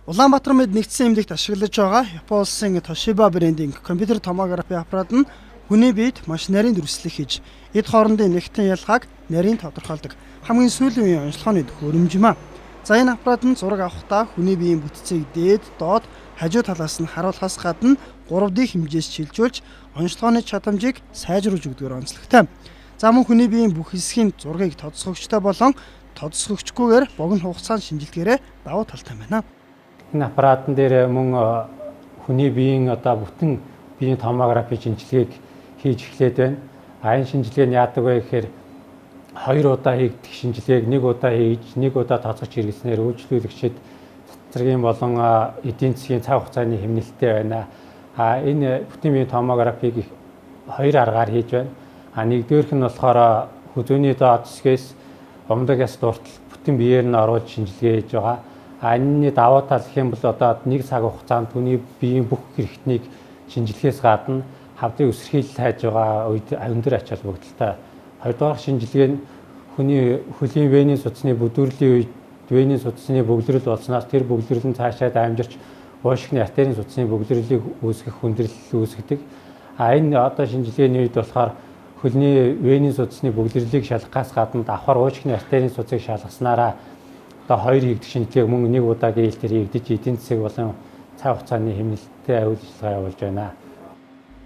Улаанбаатар мэд нэгдсэн эмнэлэгт ашиглаж байгаа Япон улсын Toshiba брендийн компьютер томографи аппарат нь хүний биед маш нарийн дүрслэл хийж эд хоорондын нэгтэн ялгааг нарийн тодорхойлдог хамгийн сүүлийн үеийн онцлогооны төхөөрөмж юм а. За энэ аппарат нь зураг авахдаа хүний биеийн бүтцийг дээд, доод, хажуу талаас нь харуулахаас гадна 3D хэмжээс чилжүүлж онцлогооны чадамжийг сайжруулж өгдөг онцлогтой. За мөн хүний биеийн бүх хэсгийн зургийг тодсгогчтой болон тодсгогчгүйгээр богино хугацаанд шинжилгээрээ давуу талтай байна. Энэ аппаратн дээр мөн хүний биеийн бүтэн биеийн томографи шинжилгээг хийж эхлээд байна. Энэ шинжилгээ нь яадаг вэ гэхээр 2 удаа хийгдэх шинжилгээг 1 удаа хийж 1 удаа тооцож хэрэглэснээр үйлчлүүлэгчид цэцэргийн болон эдийн засгийн цаг хугацааны хэмнэлттэй байна. Энэ бүтэн биеийн томографиг 2 аргаар хийж байна. Нэгдүгээрх нь болохоор хүзүүний доод хэсгээс умдагаас дуртал бүтэн биеэр нь оруулж шинжилгээ хийж байгаа. Энэний давуу тал гэх юм бол 1 цаг хугацаанд хүний биеийн бүх хэрэгтнийг шинжилгээс гадна хавдрын өсрхийлэл хайж байгаа үед өндөр ач холбогдолтой. Хоёрдугаар шинжилгээ нь хүний хөлийн венийн судасны бүдүүрлийн үед венийн судасны бөглөрөл болсноос тэр бөглөрөл нь цаашаа дамжирч уушигны артерийн судасны бөглөрлийг үүсгэх хүндрэл үүсгэдэг. Энэ шинжилгээний үед болохоор хөлний венийн судасны бөглөрлийг шалгахаас гадна давхар уушигны артерийн судасыг шалгаснараа 2 хийгдэх шинжилгээг мөн 1 удаагийн ээлжээр хийгдэж эдийн засаг болон цаг хугацааны хэмнэлттэй үйл ажиллагаа явуулж байна.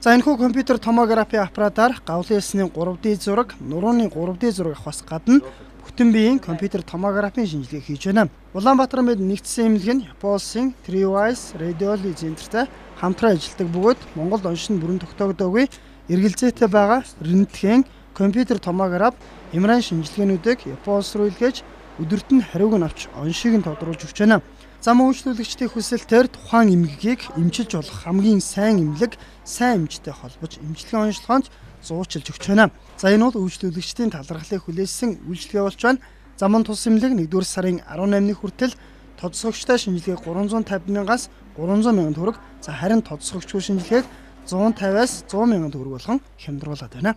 За энэхүү компьютер томографи аппаратаар гавлын эсний 3D зураг, нурууны 3D зураг авахаас гадна бүтэн биеийн компьютер томографийн шинжилгээ хийж байна. Улаанбаатар мэд нэгдсэн эмнэлэг нь Япон улсын Treewise Radiology Centerтэй хамтран ажилладаг бөгөөд Монголд оншин бүрэн тогтоогдоогүй эргэлзээтэй байгаа рентген, компьютер томограф, эмран шинжилгээнүүдийг Япон улс руу илгээж өдөрт нь хариуг нь авч оншийг нь тодруулж өгч байна. За мөн үйлчлүүлэгчдийн хүсэлтээр тухайн эмгэгийг эмчилж болох хамгийн сайн эмнэлэг сайн эмчтэй холбож эмчилгээ онцлогоонд зуучилж өгч байна. За энэ бол үйлчлүүлэгчдийн талархлыг хүлээсэн үйлчлэгээ болж байна. За мөн тус эмнэлэг 1-р сарын 18-ны хүртэл тодсгогчтой шинжилгээг 350,000-аас 300,000 төгрөг, за харин тодсгогчгүй шинжилгээг 150-аас 100,000 төгрөг болгон хямдруулад байна.